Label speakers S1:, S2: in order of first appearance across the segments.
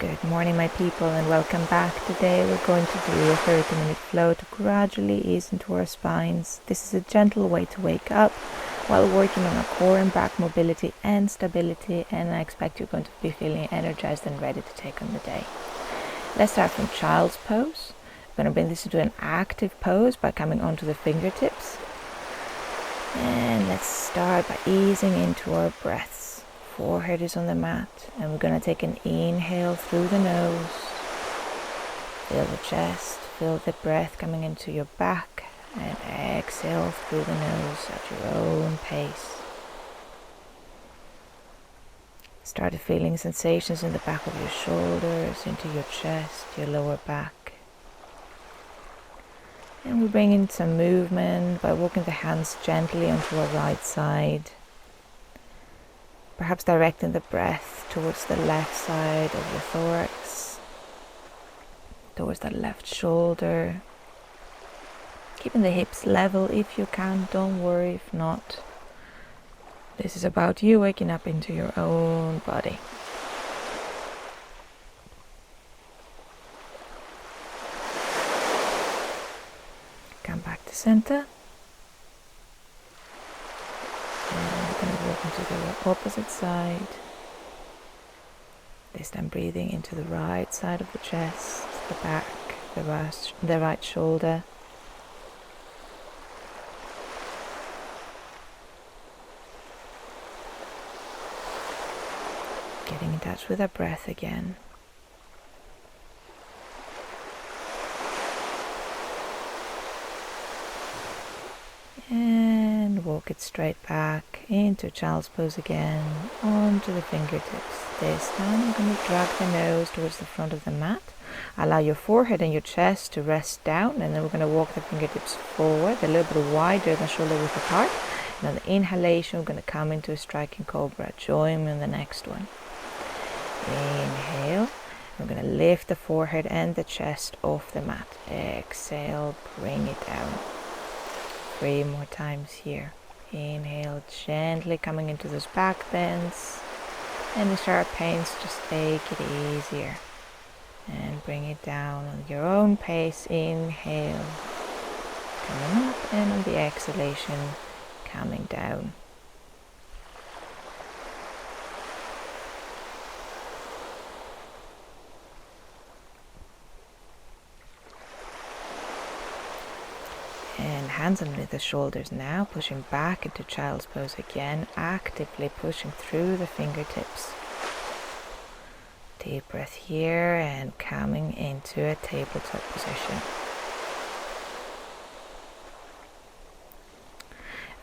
S1: Good morning, my people, and welcome back. Today we're going to do a 30-minute flow to gradually ease into our spines. This is a gentle way to wake up while working on our core and back mobility and stability, and I expect you're going to be feeling energized and ready to take on the day. Let's start from child's pose. We're going to bring this into an active pose by coming onto the fingertips. And let's start by easing into our breaths. Forehead is on the mat, and we're going to take an inhale through the nose. Feel the chest, feel the breath coming into your back, and exhale through the nose at your own pace. Start feeling sensations in the back of your shoulders, into your chest, your lower back. And we bring in some movement by walking the hands gently onto our right side. Perhaps directing the breath towards the left side of your thorax, towards that left shoulder. Keeping the hips level if you can, don't worry if not. This is about you waking up into your own body. Come back to center. Into the opposite side. This time breathing into the right side of the chest, the back, the right shoulder. Getting in touch with our breath again. And walk it straight back into child's pose again, onto the fingertips. This time I'm going to drag the nose towards the front of the mat. Allow your forehead and your chest to rest down, and then we're going to walk the fingertips forward, a little bit wider than shoulder width apart. And on the inhalation, we're going to come into a striking cobra. Join me on the next one. Inhale. We're going to lift the forehead and the chest off the mat. Exhale, bring it down. 3 more times here. Inhale, gently coming into those back bends. Any sharp pains, just take it easier. And bring it down on your own pace. Inhale, coming up, and on the exhalation, coming down. And hands underneath the shoulders now, pushing back into child's pose again, actively pushing through the fingertips. Deep breath here and coming into a tabletop position.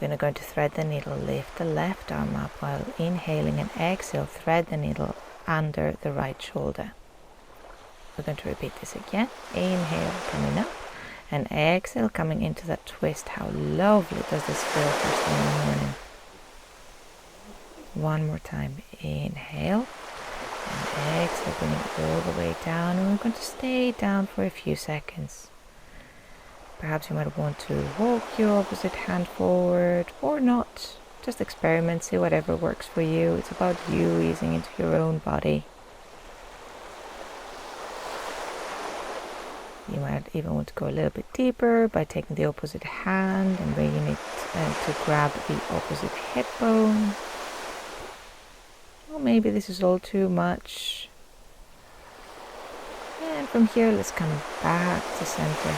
S1: We're going to thread the needle, lift the left arm up while inhaling, and exhale, thread the needle under the right shoulder. We're going to repeat this again. Inhale, coming up. And exhale, coming into that twist. How lovely does this feel first thing in the morning? One more time. Inhale. And exhale, bring it all the way down. And we're going to stay down for a few seconds. Perhaps you might want to walk your opposite hand forward or not. Just experiment, see whatever works for you. It's about you easing into your own body. You might even want to go a little bit deeper by taking the opposite hand and bringing it to grab the opposite hip bone. Or maybe this is all too much. And from here, let's come back to center.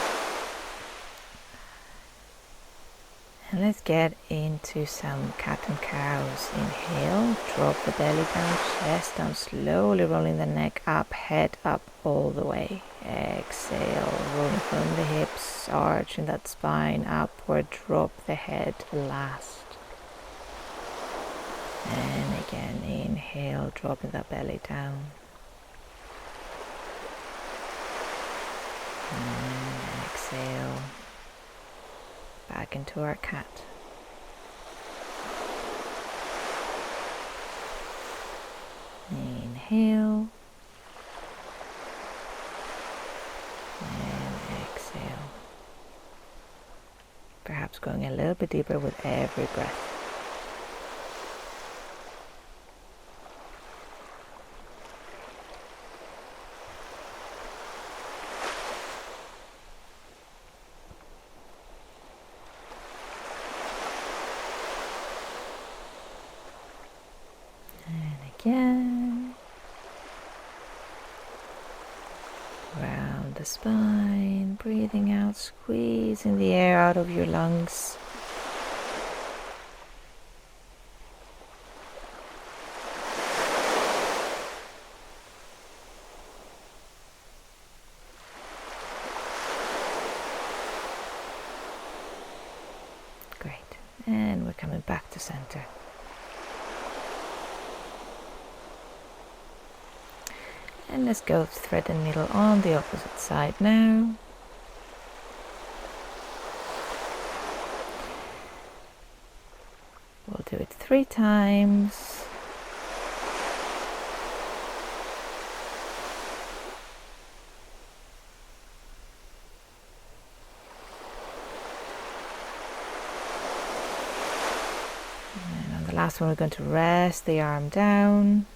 S1: And let's get into some cat and cows. Inhale, drop the belly down, chest down, slowly rolling the neck up, head up all the way. Exhale, rolling from the hips, arching that spine upward, drop the head last. And again, inhale, dropping that belly down. And exhale. Back into our cat. Inhale. And exhale. Perhaps going a little bit deeper with every breath. the spine, breathing out, squeezing the air out of your lungs. Great. And we're coming back to center. And let's go thread the needle on the opposite side now. We'll do it 3 times. And on the last one, we're going to rest the arm down.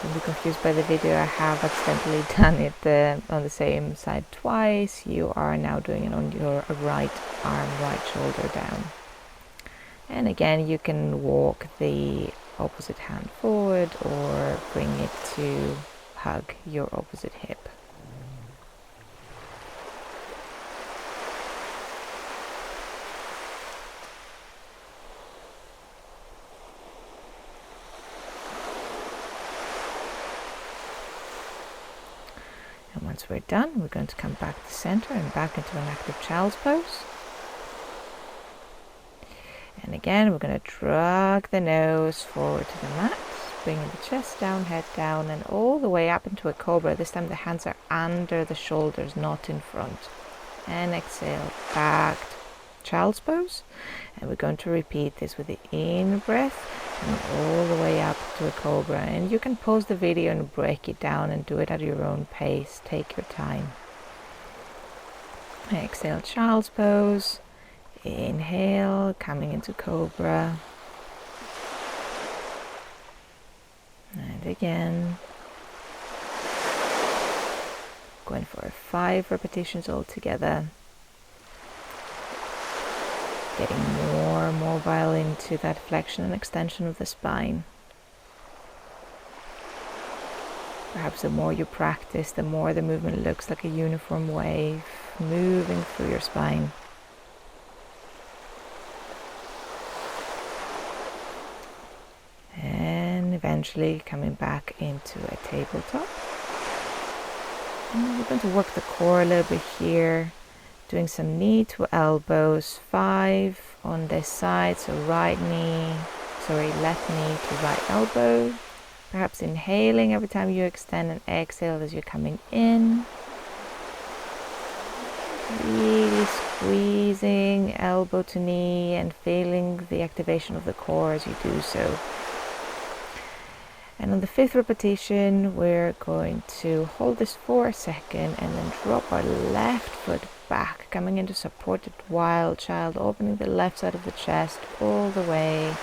S1: Don't be confused by the video. I have accidentally done it on the same side twice. You are now doing it on your right arm, right shoulder down. And again, you can walk the opposite hand forward or bring it to hug your opposite hip. And once we're done, we're going to come back to center and back into an active child's pose. And again, we're going to drag the nose forward to the mat, bringing the chest down, head down, and all the way up into a cobra. This time the hands are under the shoulders, not in front. And exhale, back to child's pose. And we're going to repeat this with the in breath and all the way up to a cobra. And you can pause the video and break it down and do it at your own pace. Take your time. Exhale, child's pose. Inhale, coming into cobra. And again. Going for 5 repetitions altogether. Getting more mobile into that flexion and extension of the spine. Perhaps the more you practice, the more the movement looks like a uniform wave moving through your spine. And eventually coming back into a tabletop. And we're going to work the core a little bit here. Doing some knee to elbows, 5 on this side, so left knee to right elbow. Perhaps inhaling every time you extend and exhale as you're coming in. Really squeezing elbow to knee and feeling the activation of the core as you do so. And on the 5th repetition, we're going to hold this for a second and then drop our left foot back, coming into supported wild child, opening the left side of the chest all the way.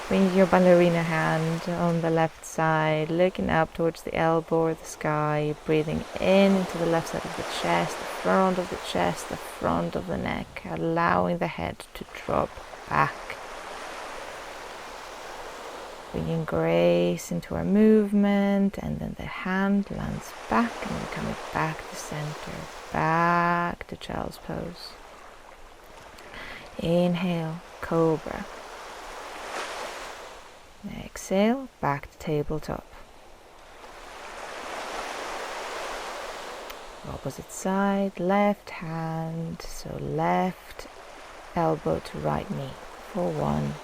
S1: Bringing your ballerina hand on the left side, looking up towards the elbow or the sky, breathing in into the left side of the chest, the front of the chest, the front of the neck, allowing the head to drop back. Bringing grace into our movement, and then the hand lands back and we're coming back to center, back to child's pose. Inhale, cobra. Exhale, back to tabletop. Opposite side, left hand, so left elbow to right knee for 1.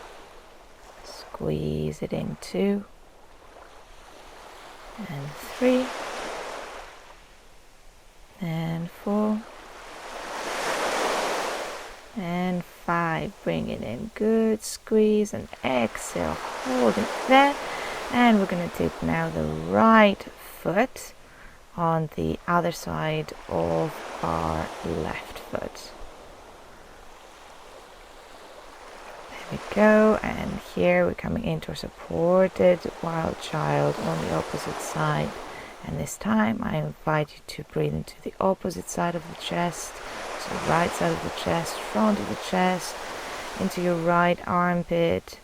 S1: Squeeze it in 2 and 3 and 4 and 5. Bring it in, good squeeze and exhale, hold it there. And we're going to take now the right foot on the other side of our left foot. There we go, and here we're coming into a supported wild child on the opposite side. And this time I invite you to breathe into the opposite side of the chest, so the right side of the chest, front of the chest, into your right armpit,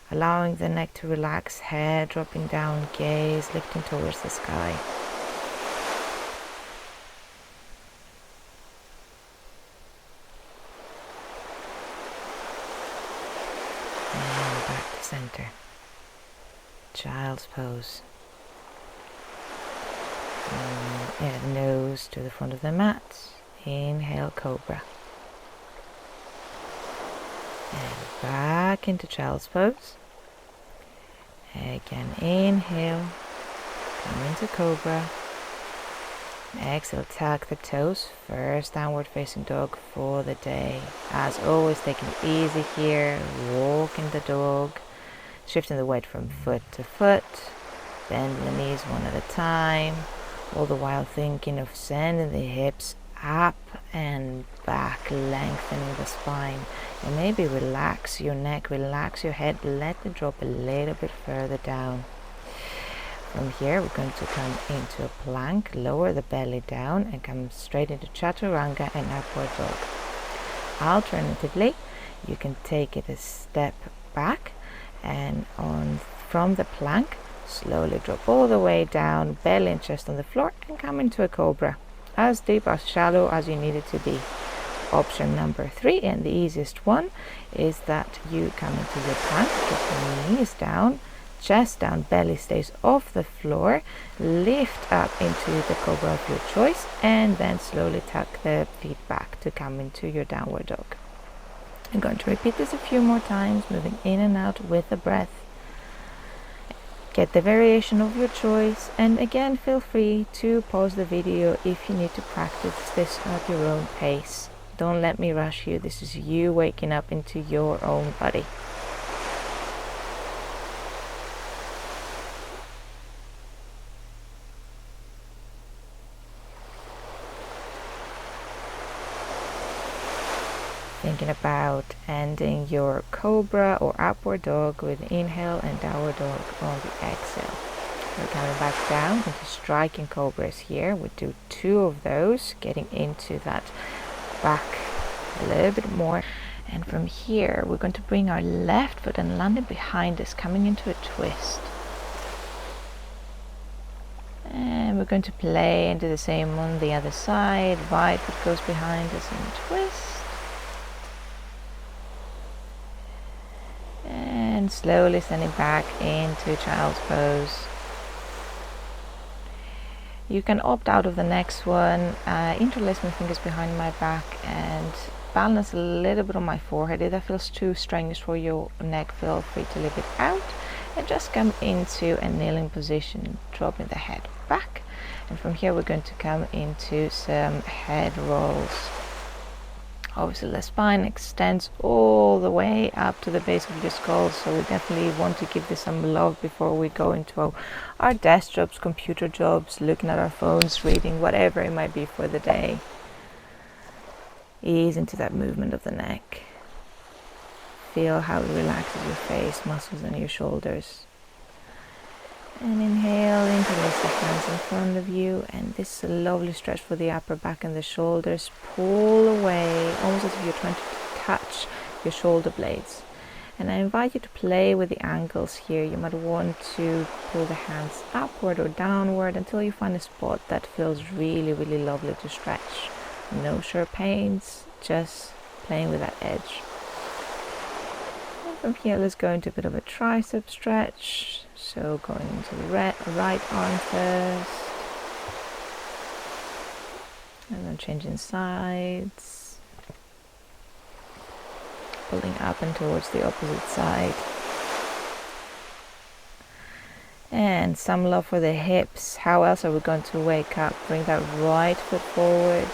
S1: allowing the neck to relax, head dropping down, gaze lifting towards the sky. center. Child's pose. And nose to the front of the mat. Inhale, cobra. And back into child's pose. Again, inhale. Come into cobra. Exhale, tuck the toes. First downward facing dog for the day. As always, taking it easy here. Walking the dog. Shifting the weight from foot to foot. Bending the knees one at a time. All the while thinking of sending the hips up and back, lengthening the spine. And maybe relax your neck, relax your head. Let it drop a little bit further down. From here, we're going to come into a plank, lower the belly down, and come straight into chaturanga and upward dog. Alternatively, you can take it a step back, and from the plank, slowly drop all the way down, belly and chest on the floor, and come into a cobra. As deep, as shallow as you need it to be. Option number 3, and the easiest one, is that you come into your plank, get your knees down, chest down, belly stays off the floor, lift up into the cobra of your choice, and then slowly tuck the feet back to come into your downward dog. I'm going to repeat this a few more times, moving in and out with the breath. Get the variation of your choice, and again, feel free to pause the video if you need to practice this at your own pace. Don't let me rush you. This is you waking up into your own body. Thinking about ending your cobra or upward dog with inhale and downward dog on the exhale. We're coming back down into striking cobras here. We do 2 of those, getting into that back a little bit more. And from here, we're going to bring our left foot and land it behind us, coming into a twist. And we're going to play and do the same on the other side. Right foot goes behind us and twist. And slowly sending back into child's pose. You can opt out of the next one, interlace my fingers behind my back and balance a little bit on my forehead. If that feels too strenuous for your neck, feel free to leave it out and just come into a kneeling position, dropping the head back. And from here we're going to come into some head rolls. Obviously the spine extends all the way up to the base of your skull, so we definitely want to give this some love before we go into our desk jobs, computer jobs, looking at our phones, reading, whatever it might be for the day. Ease into that movement of the neck. Feel how it relaxes your face, muscles and your shoulders. And inhale, interlace the hands in front of you, and this is a lovely stretch for the upper back and the shoulders. Pull away, almost as if you're trying to touch your shoulder blades. And I invite you to play with the angles here. You might want to pull the hands upward or downward until you find a spot that feels really, really lovely to stretch. No sharp pains, just playing with that edge. And from here, let's go into a bit of a tricep stretch. So going into the right arm first, and then changing sides, pulling up and towards the opposite side. And some love for the hips. How else are we going to wake up? Bring that right foot forward.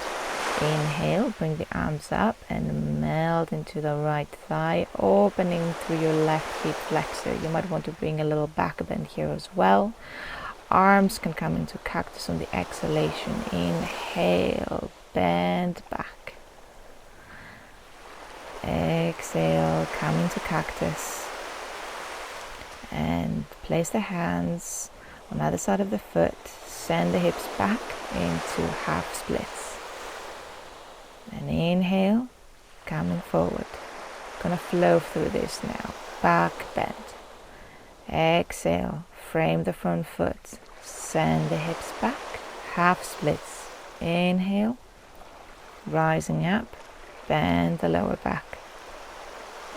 S1: Inhale, bring the arms up and melt into the right thigh, opening through your left hip flexor. You might want to bring a little back bend here as well. Arms can come into cactus on the exhalation. Inhale, bend back. Exhale, come into cactus. And place the hands on the other side of the foot. Send the hips back into half splits. And inhale, coming forward. Gonna flow through this now. Back bend. Exhale, frame the front foot. Send the hips back, half splits. Inhale, rising up, bend the lower back.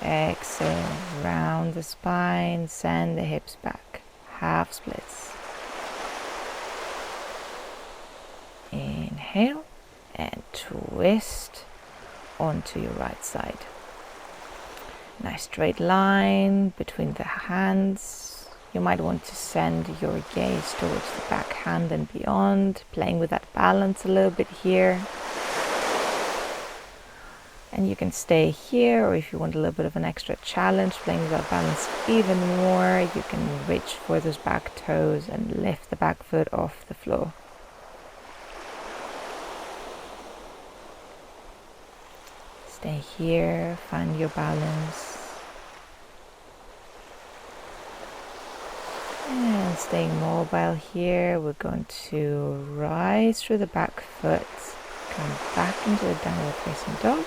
S1: Exhale, round the spine, send the hips back, half splits. Inhale and twist onto your right side. Nice straight line between the hands. You might want to send your gaze towards the back hand and beyond, playing with that balance a little bit here. And you can stay here, or if you want a little bit of an extra challenge, playing with that balance even more, you can reach for those back toes and lift the back foot off the floor. Stay here, find your balance. And staying mobile here, we're going to rise through the back foot, come back into a downward facing dog.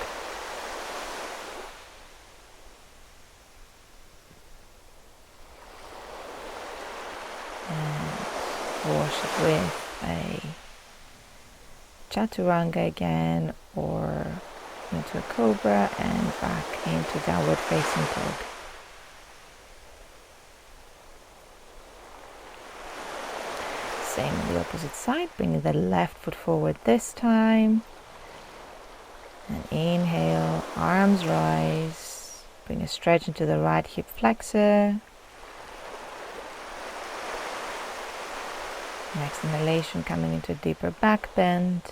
S1: Wash it with a chaturanga again, or into a cobra and back into downward facing dog. Same on the opposite side, bringing the left foot forward this time. And inhale, arms rise, bring a stretch into the right hip flexor. Next inhalation, coming into a deeper back bend.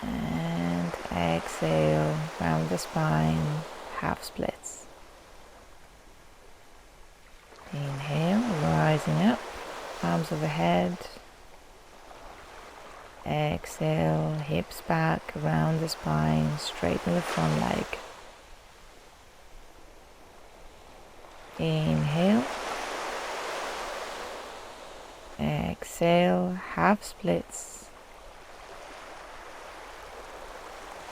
S1: And exhale, round the spine, half splits. Inhale, rising up, arms overhead. Exhale, hips back, around the spine, straighten the front leg. Inhale, exhale, half splits,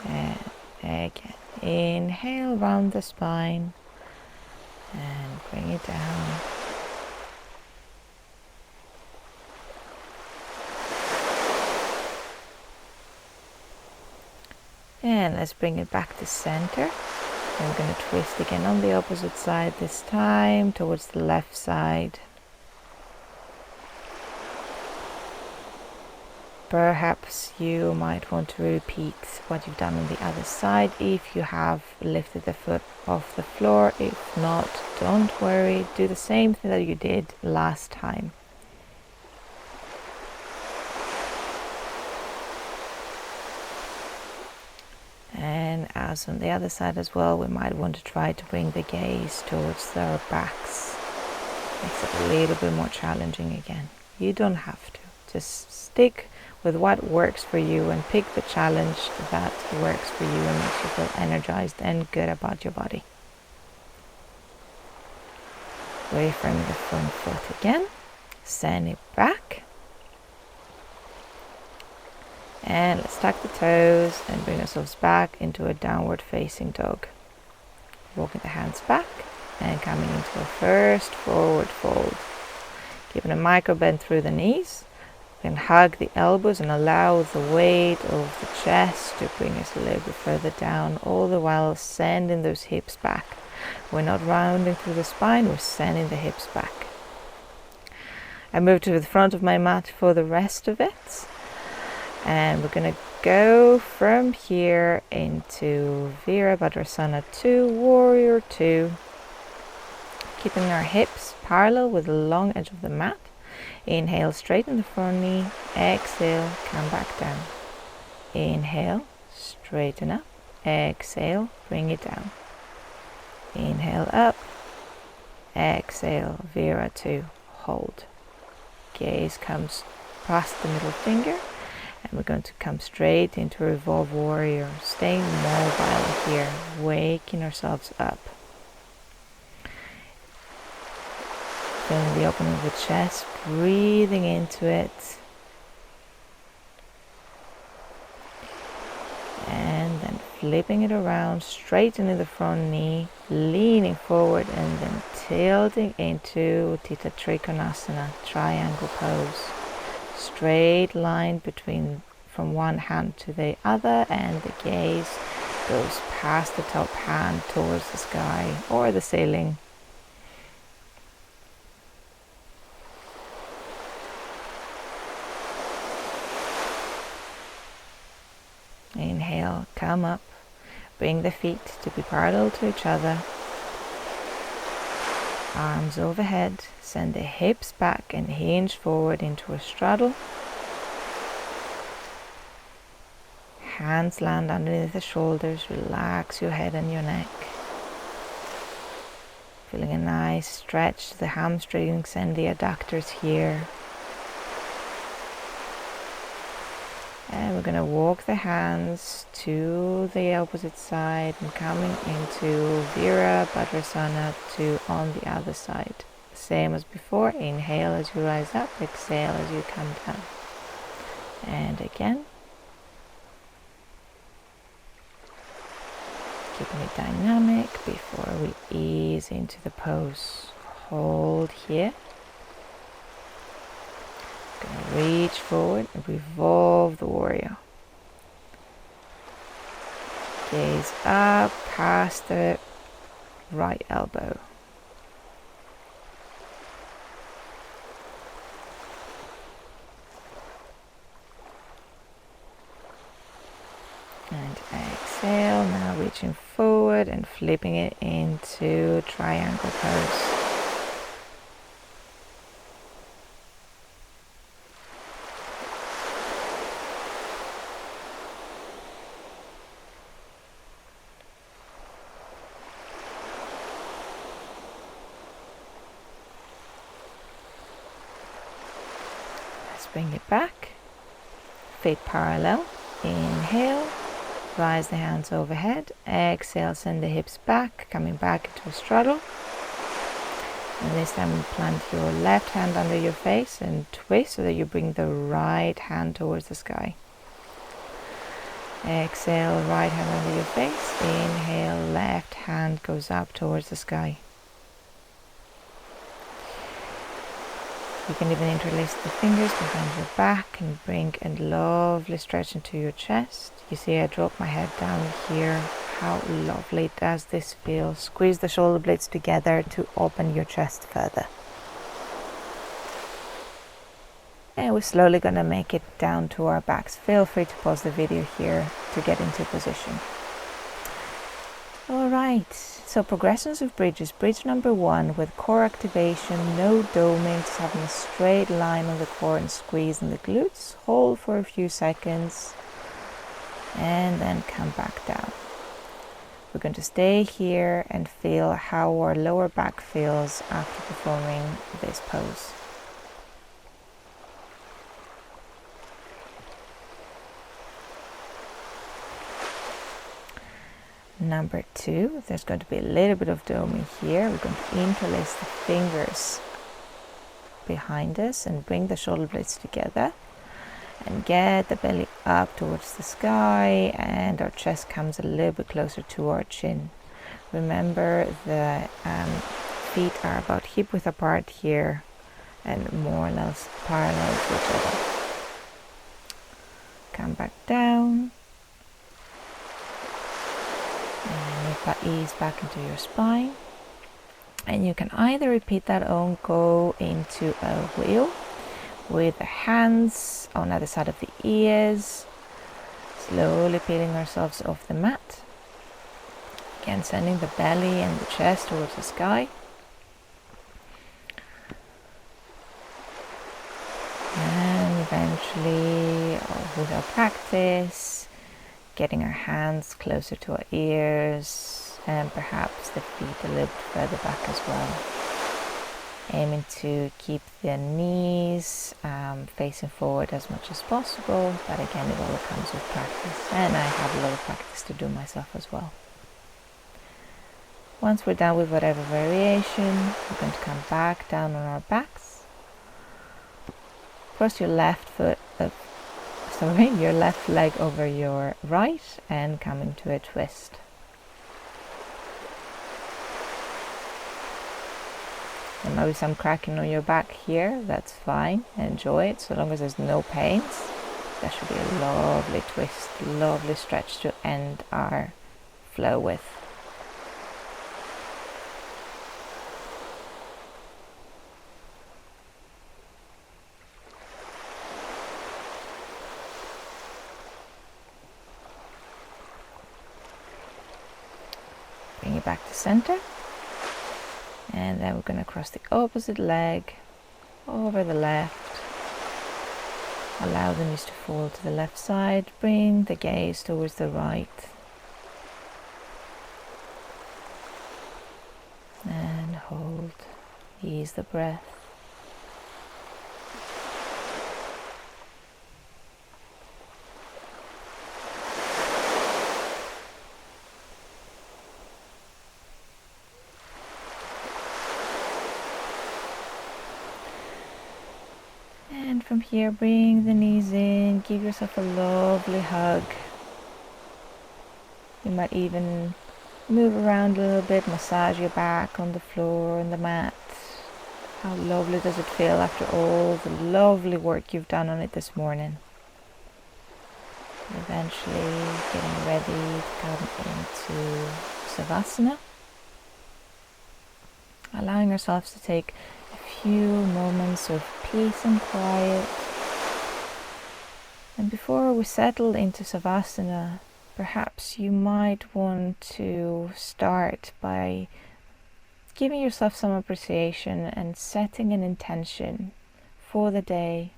S1: and again, inhale, round the spine, and bring it down. And let's bring it back to center. And we're going to twist again on the opposite side this time, towards the left side. Perhaps you might want to repeat what you've done on the other side if you have lifted the foot off the floor. If not, don't worry, do the same thing that you did last time. And as on the other side as well, we might want to try to bring the gaze towards our backs. Makes it a little bit more challenging again. You don't have to. Just stick with what works for you and pick the challenge that works for you and makes you feel energized and good about your body. Reframe the front foot again. Send it back. And let's tuck the toes and bring ourselves back into a downward facing dog. Walking the hands back and coming into a first forward fold. Giving a micro bend through the knees. We can hug the elbows and allow the weight of the chest to bring us a little bit further down, all the while sending those hips back. We're not rounding through the spine, we're sending the hips back. I move to the front of my mat for the rest of it. And we're going to go from here into Virabhadrasana 2, Warrior 2. Keeping our hips parallel with the long edge of the mat. Inhale, straighten the front knee. Exhale, come back down. Inhale, straighten up. Exhale, bring it down. Inhale up. Exhale, Vira 2, hold. Gaze comes past the middle finger. And we're going to come straight into Revolve Warrior, staying mobile here, waking ourselves up. Feeling the opening of the chest, breathing into it. And then flipping it around, straightening the front knee, leaning forward and then tilting into Utthita Trikonasana, triangle pose. Straight line from one hand to the other, and the gaze goes past the top hand towards the sky or the ceiling. Inhale, come up, bring the feet to be parallel to each other. Arms overhead, send the hips back and hinge forward into a straddle. Hands land underneath the shoulders, relax your head and your neck. Feeling a nice stretch to the hamstrings and the adductors here. And we're going to walk the hands to the opposite side and coming into Virabhadrasana on the other side. Same as before, inhale as you rise up, exhale as you come down. And again. Keeping it dynamic before we ease into the pose. Hold here. Gonna reach forward and revolve the warrior. Gaze up past the right elbow. And exhale, now reaching forward and flipping it into triangle pose. Let's bring it back. Feet parallel. Inhale. Rise the hands overhead. Exhale, send the hips back, coming back into a straddle. And this time plant your left hand under your face and twist so that you bring the right hand towards the sky. Exhale, right hand under your face. Inhale, left hand goes up towards the sky. You can even interlace the fingers behind your back and bring a lovely stretch into your chest. You see I drop my head down here. How lovely does this feel? Squeeze the shoulder blades together to open your chest further. And we're slowly going to make it down to our backs. Feel free to pause the video here to get into position. Alright, so progressions of bridges. Bridge number 1 with core activation, no doming, just having a straight line on the core and squeeze in the glutes. Hold for a few seconds and then come back down. We're going to stay here and feel how our lower back feels after performing this pose. Number 2, there's going to be a little bit of doming here. We're going to interlace the fingers behind us and bring the shoulder blades together and get the belly up towards the sky, and our chest comes a little bit closer to our chin. Remember the feet are about hip width apart here and more or less parallel to each other. Come back down. Ease back into your spine, and you can either repeat that or go into a wheel with the hands on either side of the ears, slowly peeling ourselves off the mat. Again, sending the belly and the chest towards the sky. And eventually, with our practice, getting our hands closer to our ears and perhaps the feet a little bit further back as well. Aiming to keep the knees facing forward as much as possible, but again it all comes with practice, and I have a lot of practice to do myself as well. Once we're done with whatever variation, we're going to come back down on our backs. Cross your left your left leg over your right and come into a twist. There might be some cracking on your back here, that's fine, enjoy it, so long as there's no pains. That should be a lovely twist, lovely stretch to end our flow with. Bring it back to center. And then we're going to cross the opposite leg over the left. Allow the knees to fall to the left side. Bring the gaze towards the right. And hold. Ease the breath. And from here, bring the knees in, give yourself a lovely hug. You might even move around a little bit, massage your back on the floor and the mat. How lovely does it feel after all the lovely work you've done on it this morning? Eventually getting ready to come into Savasana. Allowing ourselves to take a few moments of peace and quiet. And before we settle into Savasana, perhaps you might want to start by giving yourself some appreciation and setting an intention for the day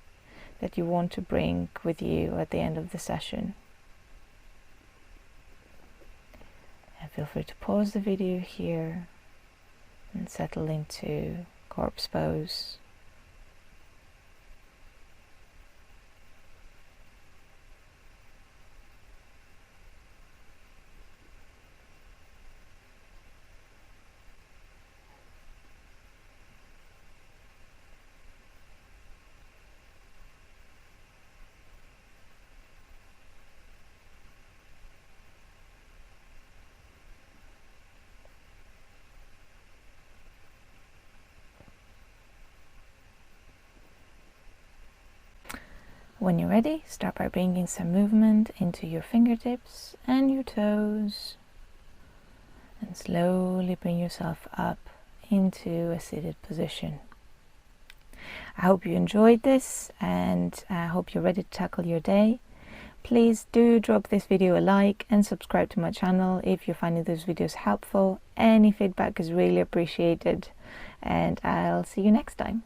S1: that you want to bring with you at the end of the session. And feel free to pause the video here and settle into corpse pose. When you're ready, start by bringing some movement into your fingertips and your toes, and slowly bring yourself up into a seated position. I hope you enjoyed this, and I hope you're ready to tackle your day. Please do drop this video a like and subscribe to my channel if you're finding those videos helpful. Any feedback is really appreciated, and I'll see you next time.